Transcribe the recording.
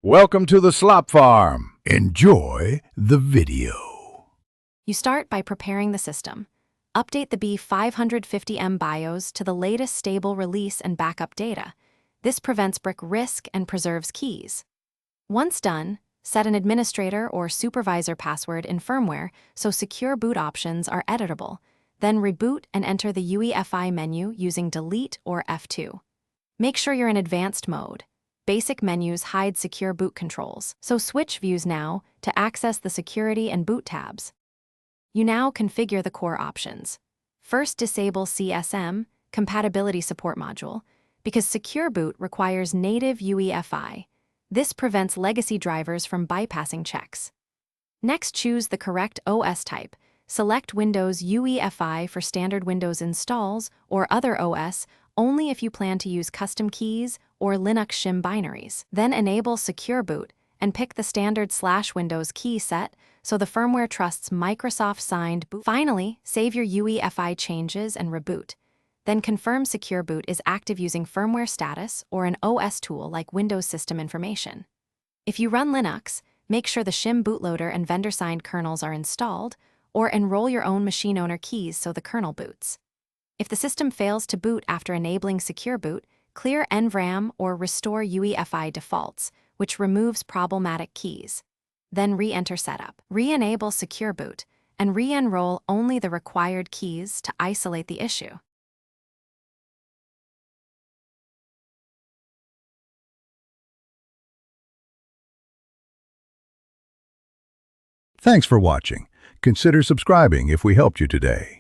Welcome to the Slop Farm. Enjoy the video. You start by preparing the system. Update the B550m BIOS to the latest stable release and backup data. This prevents brick risk and preserves keys. Once done, set an administrator or supervisor password in firmware so secure boot options are editable. Then reboot and enter the UEFI menu using Delete or F2. Make sure you're in advanced mode. Basic menus hide secure boot controls, so switch views now to access the security and boot tabs. You now configure the core options. First, disable CSM, Compatibility Support Module, because Secure Boot requires native UEFI. This prevents legacy drivers from bypassing checks. Next, choose the correct OS type. Select Windows UEFI for standard Windows installs or other OS only if you plan to use custom keys or Linux shim binaries. Then enable Secure Boot and pick the standard /Windows key set so the firmware trusts Microsoft-signed boot. Finally, save your UEFI changes and reboot. Then confirm Secure Boot is active using firmware status or an OS tool like Windows System Information. If you run Linux, make sure the shim bootloader and vendor-signed kernels are installed, or enroll your own machine owner keys so the kernel boots. If the system fails to boot after enabling Secure Boot, clear NVRAM or restore UEFI defaults, which removes problematic keys. Then re-enter setup. Re-enable Secure Boot, and re-enroll only the required keys to isolate the issue. Thanks for watching. Consider subscribing if we helped you today.